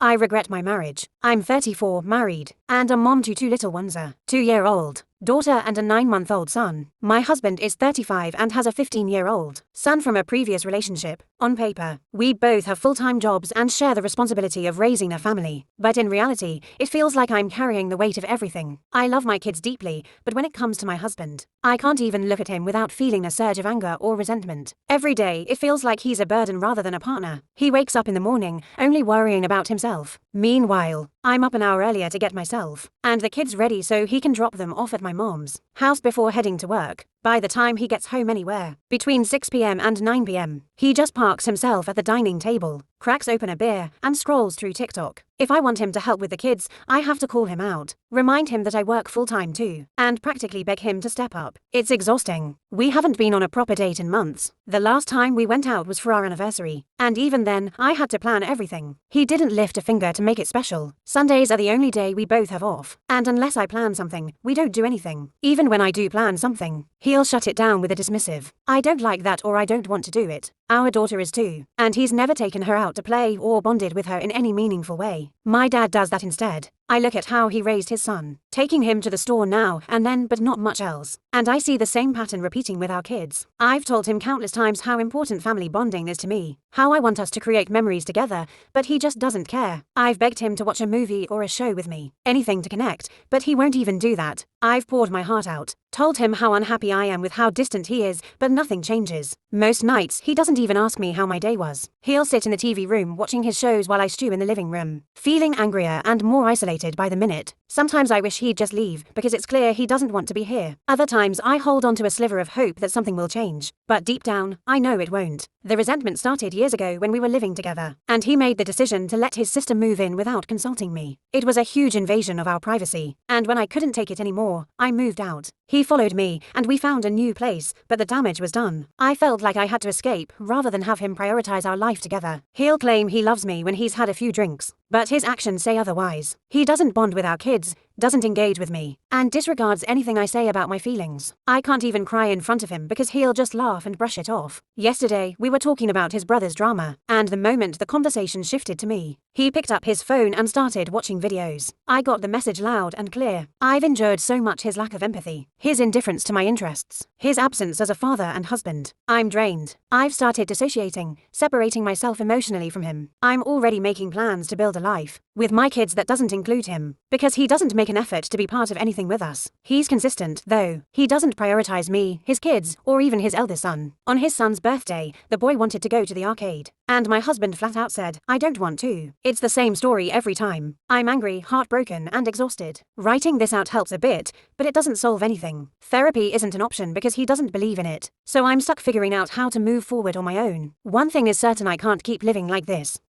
I regret my marriage. I'm 34, married, and a mom to two little ones, a 2-year-old daughter and a 9-month-old son. My husband is 35 and has a 15-year-old son from a previous relationship. On paper, we both have full-time jobs and share the responsibility of raising a family. But in reality, it feels like I'm carrying the weight of everything. I love my kids deeply, but when it comes to my husband, I can't even look at him without feeling a surge of anger or resentment. Every day, it feels like he's a burden rather than a partner. He wakes up in the morning, only worrying about himself. Meanwhile, I'm up an hour earlier to get myself and the kids ready so he can drop them off at my mom's house before heading to work. By the time he gets home anywhere between 6 p.m. and 9 p.m., he just parks himself at the dining table, cracks open a beer, and scrolls through TikTok. If I want him to help with the kids, I have to call him out, remind him that I work full-time too, and practically beg him to step up. It's exhausting. We haven't been on a proper date in months. The last time we went out was for our anniversary, and even then, I had to plan everything. He didn't lift a finger to make it special. Sundays are the only day we both have off, and unless I plan something, we don't do anything. Even when I do plan something, he'll shut it down with a dismissive, "I don't like that," or "I don't want to do it." Our daughter is 2, and he's never taken her out to play or bonded with her in any meaningful way. My dad does that instead. I look at how he raised his son, taking him to the store now and then but not much else, and I see the same pattern repeating with our kids. I've told him countless times how important family bonding is to me, how I want us to create memories together, but he just doesn't care. I've begged him to watch a movie or a show with me, anything to connect, but he won't even do that. I've poured my heart out, told him how unhappy I am with how distant he is, but nothing changes. Most nights, he doesn't even ask me how my day was. He'll sit in the TV room watching his shows while I stew in the living room, feeling angrier and more isolated by the minute. Sometimes I wish he'd just leave, because it's clear he doesn't want to be here. Other times I hold on to a sliver of hope that something will change, but deep down, I know it won't. The resentment started years ago when we were living together, and he made the decision to let his sister move in without consulting me. It was a huge invasion of our privacy, and when I couldn't take it anymore, I moved out. He followed me, and we found a new place, but the damage was done. I felt like I had to escape, rather than have him prioritize our life together. He'll claim he loves me when he's had a few drinks, but his actions say otherwise. He doesn't bond with our kids, doesn't engage with me, and disregards anything I say about my feelings. I can't even cry in front of him because he'll just laugh and brush it off. Yesterday, we were talking about his brother's drama, and the moment the conversation shifted to me, he picked up his phone and started watching videos. I got the message loud and clear. I've endured so much his lack of empathy, his indifference to my interests, his absence as a father and husband. I'm drained. I've started dissociating, separating myself emotionally from him. I'm already making plans to build a life with my kids that doesn't include him, because he doesn't make an effort to be part of anything with us. He's consistent, though. He doesn't prioritize me, his kids, or even his eldest son. On his son's birthday, the boy wanted to go to the arcade, and my husband flat out said, "I don't want to." It's the same story every time. I'm angry, heartbroken, and exhausted. Writing this out helps a bit, but it doesn't solve anything. Therapy isn't an option because he doesn't believe in it, so I'm stuck figuring out how to move forward on my own. One thing is certain: I can't keep living like this.